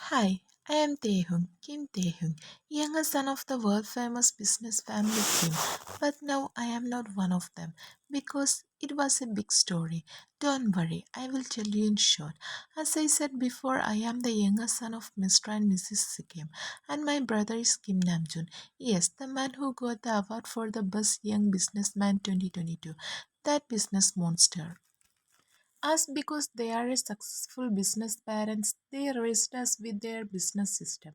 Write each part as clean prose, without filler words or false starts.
Hi, I am Taehyung, younger son of the world famous business family Kim. But now I am not one of them because it was a big story. Don't worry, I will tell you in short. As I said before, I am the younger son of Mr. and Mrs. Kim, and my brother is Kim Namjoon. Yes, the man who got the award for the Best Young Businessman 2022. That business monster. Us because they are a successful business parents, they raised us with their business system.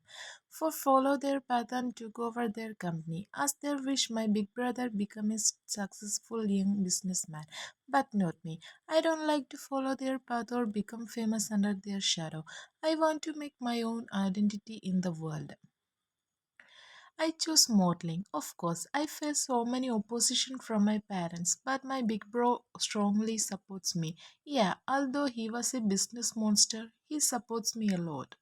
For follow their path and took over their company. As their wish my big brother become a successful young businessman. But not me. I don't like to follow their path or become famous under their shadow. I want to make my own identity in the world. I chose modeling. Of course, I face so many opposition from my parents, but my big bro strongly supports me. Yeah, although he was a business monster, he supports me a lot.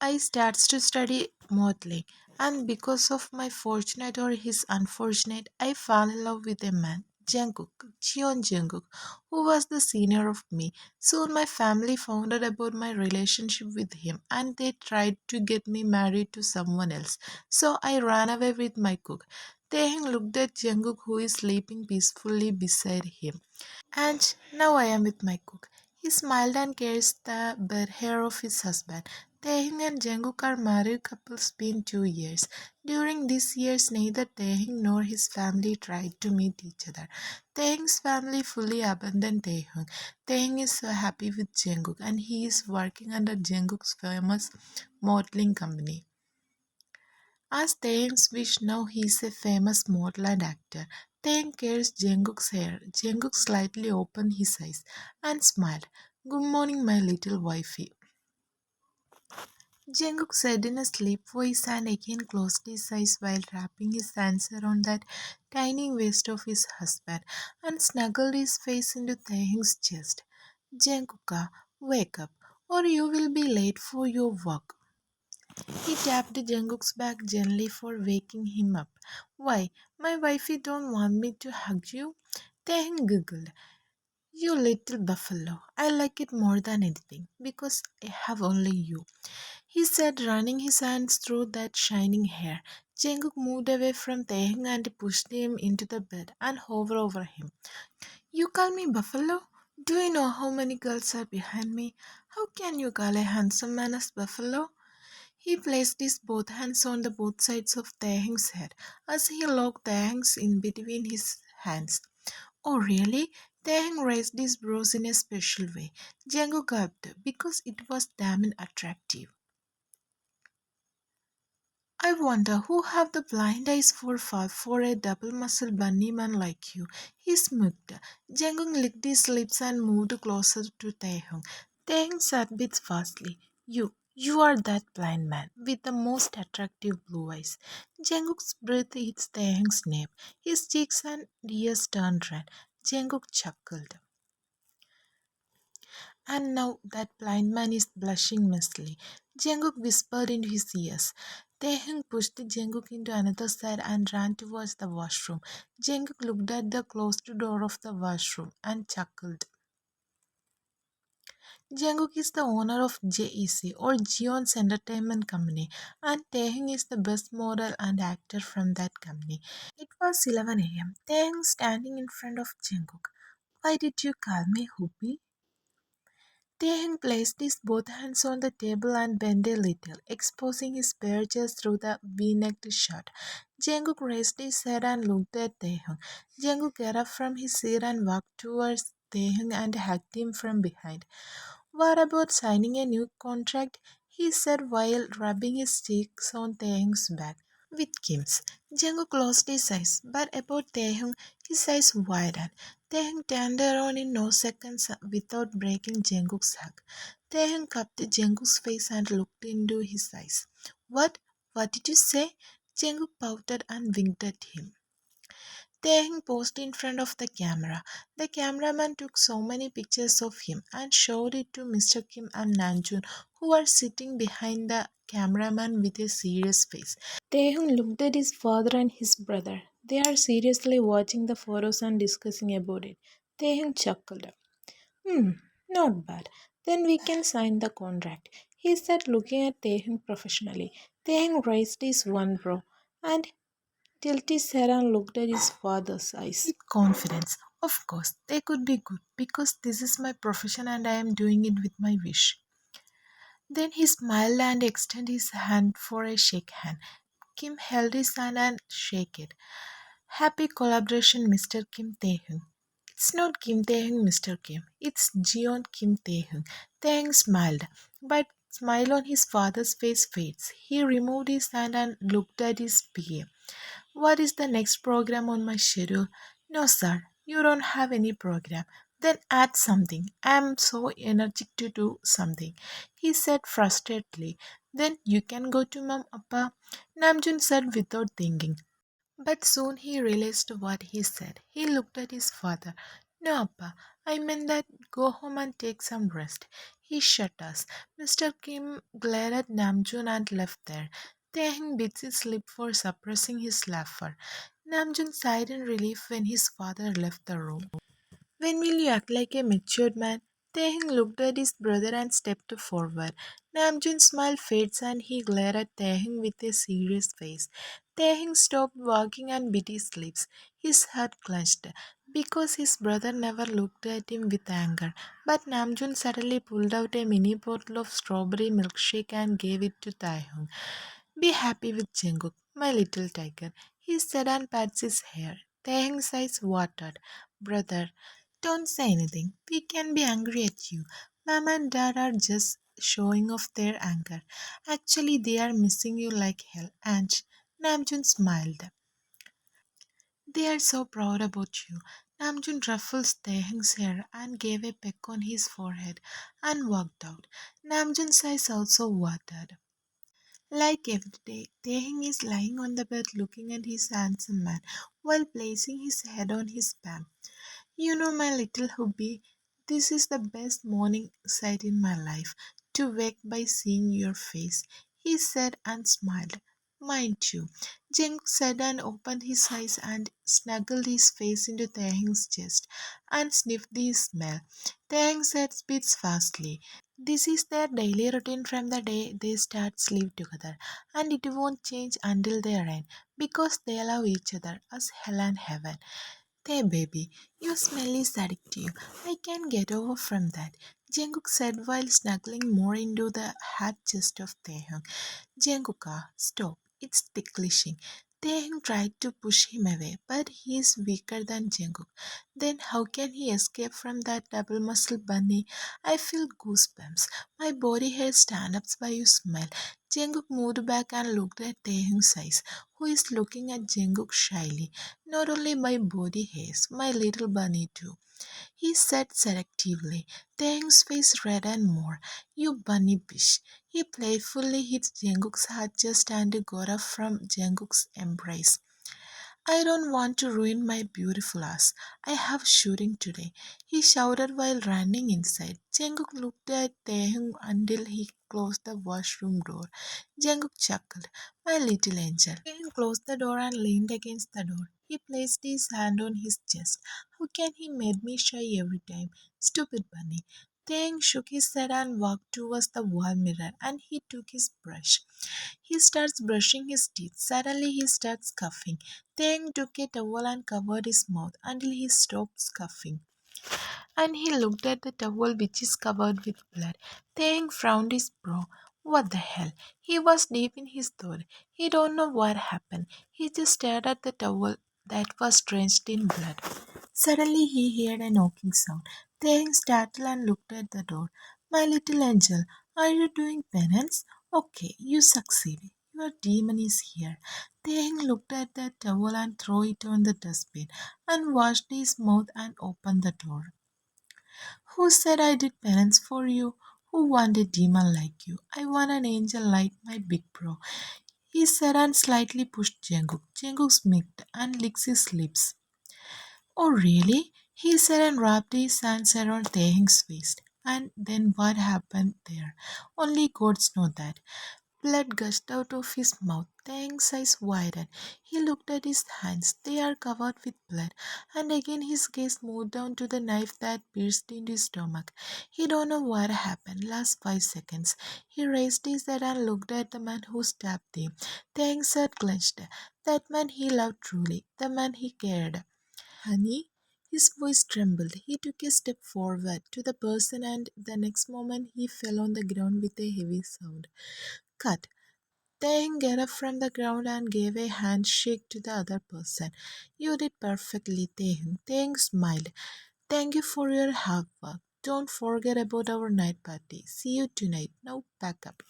I starts to study modeling, and because of my fortunate or his unfortunate, I fell in love with a man, Jungkook, who was the senior of me. Soon my family found out about my relationship with him, and they tried to get me married to someone else. So I ran away with my cook. Taehyung looked at Jungkook, who is sleeping peacefully beside him. And now I am with my cook. He smiled and caressed the bed hair of his husband. Taehyung and Jungkook are married couples been 2 years. During these years, neither Taehyung nor his family tried to meet each other. Taehyung's family fully abandoned Taehyung. Taehyung is so happy with Jungkook and he is working under Jungkook's famous modeling company. As Taehyung's wish now he is a famous model and actor. Taehyung carries Jungkook's hair. Jungkook slightly opened his eyes and smiled. Good morning, my little wifey. Jungkook said in a sleep voice and again closed his eyes while wrapping his hands around that tiny waist of his husband and snuggled his face into Taehyung's chest. Jungkook, wake up, or you will be late for your work. He tapped Jungkook's back gently for waking him up. Why, my wifey don't want me to hug you? Taehyung giggled. You little buffalo. I like it more than anything because I have only you. He said, running his hands through that shining hair. Jungkook moved away from Taehyung and pushed him into the bed and hovered over him. You call me buffalo? Do you know how many girls are behind me? How can you call a handsome man as buffalo? He placed his both hands on the both sides of Taehyung's head as he locked Taehyung's in between his hands. Oh really? Taehyung raised his brows in a special way. Jungkook gulped because it was damn attractive. I wonder who have the blind eyes for a double muscle bunny man like you. He smirked. Jungkook licked his lips and moved closer to Taehyung. Taehyung sat bit fastly. You are that blind man with the most attractive blue eyes. Jungkook's breath hit Taehyung's nape. His cheeks and ears turned red. Jungkook chuckled. And now that blind man is blushing messily. Jungkook whispered into his ears. Taehyung pushed Jungkook into another side and ran towards the washroom. Jungkook looked at the closed door of the washroom and chuckled. Jungkook is the owner of JEC or Jeon's Entertainment Company, and Taehyung is the best model and actor from that company. It was 11 a.m. Taehyung standing in front of Jungkook. Why did you call me Hoopy? Taehyung placed his both hands on the table and bent a little, exposing his bare chest through the V-necked shirt. Jungkook raised his head and looked at Taehyung. Jungkook got up from his seat and walked towards Taehyung and hugged him from behind. What about signing a new contract? He said while rubbing his cheeks on Taehyung's back. With Kim's. Jungkook closed his eyes, but about Taehyung, his eyes widened. Taehyung turned around in no seconds without breaking Jungkook's hug. Taehyung cupped Jungkook's face and looked into his eyes. What? What did you say? Jungkook pouted and winked at him. Taehyung posed in front of the camera. The cameraman took so many pictures of him and showed it to Mr. Kim and Namjoon, who were sitting behind the cameraman with a serious face. Taehyung looked at his father and his brother. They are seriously watching the photos and discussing about it. Taehyung chuckled. Hmm, not bad. Then we can sign the contract. He said, looking at Taehyung professionally. Taehyung raised his one brow and tilted his head and looked at his father's eyes. With confidence. Of course, they could be good because this is my profession and I am doing it with my wish. Then he smiled and extended his hand for a shake hand. Kim held his hand and shake it. Happy collaboration, Mr. Kim Taehyung. It's not Kim Taehyung, Mr. Kim. It's Jeon Kim Taehyung. Taehyung smiled, but smile on his father's face fades. He removed his hand and looked at his PA. What is the next program on my schedule? No, sir, you don't have any program. Then add something. I am so energetic to do something, he said frustratedly. Then you can go to Mom Appa, Namjoon said without thinking. But soon he realized what he said. He looked at his father. No, Appa, I meant that go home and take some rest. He shut us. Mr. Kim glared at Namjoon and left there. Taehyung bit his lip for suppressing his laughter. Namjoon sighed in relief when his father left the room. When will you act like a matured man? Taehyung looked at his brother and stepped forward. Namjoon's smile fades and he glared at Taehyung with a serious face. Taehyung stopped walking and bit his lips. His heart clenched because his brother never looked at him with anger. But Namjoon suddenly pulled out a mini bottle of strawberry milkshake and gave it to Taehyung. Be happy with Jungkook, my little tiger, he said and pats his hair. Taehyung's eyes watered. Brother, don't say anything. We can be angry at you. Mom and Dad are just showing off their anger. Actually, they are missing you like hell. And Namjoon smiled. They are so proud about you. Namjoon ruffled Taehyung's hair and gave a peck on his forehead and walked out. Namjoon's eyes also watered. Like every day, Taehyung is lying on the bed looking at his handsome man while placing his head on his palm. You know, my little hubby, this is the best morning sight in my life, to wake by seeing your face, he said and smiled. Mine too. Jeng said and opened his eyes and snuggled his face into Taehyung's chest and sniffed the smell. Taehyung said beats fastly. This is their daily routine from the day they start sleep together, and it won't change until they end because they love each other as hell and heaven. Hey baby, your smell is addictive. I can't get over from that, Jungkook said while snuggling more into the hot chest of Taehyung. Jungkook, stop. It's ticklishing. Taehyung tried to push him away, but he is weaker than Jungkook. Then how can he escape from that double muscle bunny? I feel goosebumps. My body hair stand ups by your smell. Jungkook moved back and looked at Taehyung's eyes, who is looking at Jungkook shyly. Not only my body hairs, my little bunny too, he said selectively. Taehyung's face reddened more. You bunny bitch. He playfully hit Jungkook's heart just and got up from Jungkook's embrace. I don't want to ruin my beautiful ass. I have shooting today, he shouted while running inside. Jungkook looked at Taehyung until he closed the washroom door. Jungkook chuckled, my little angel. Taehyung closed the door and leaned against the door. He placed his hand on his chest. How can he make me shy every time? Stupid bunny. Taehyung shook his head and walked towards the wall mirror and he took his brush. He starts brushing his teeth. Suddenly he starts coughing. Taehyung took a towel and covered his mouth until he stopped coughing. And he looked at the towel which is covered with blood. Taehyung frowned his brow. What the hell? He was deep in his thought. He don't know what happened. He just stared at the towel that was drenched in blood. Suddenly he heard a knocking sound. Taehyung startled and looked at the door. My little angel, are you doing penance? Okay, you succeeded. Your demon is here. Taehyung looked at the towel and threw it on the dustbin and washed his mouth and opened the door. Who said I did penance for you? Who want a demon like you? I want an angel like my big bro. He said and slightly pushed Jungkook. Jungkook smirked and licked his lips. Oh really? He said and wrapped his hands around Taehyung's waist. And then what happened there? Only gods know that. Blood gushed out of his mouth. Taehyung's eyes widened. He looked at his hands. They are covered with blood. And again his gaze moved down to the knife that pierced into his stomach. He don't know what happened. Last 5 seconds. He raised his head and looked at the man who stabbed him. Taehyung's heart clenched. That man he loved truly. The man he cared. Honey? His voice trembled. He took a step forward to the person and the next moment he fell on the ground with a heavy sound. Cut. Taehyung got up from the ground and gave a handshake to the other person. You did perfectly, Taehyung. Taehyung smiled. Thank you for your hard work. Don't forget about our night party. See you tonight. Now pack up.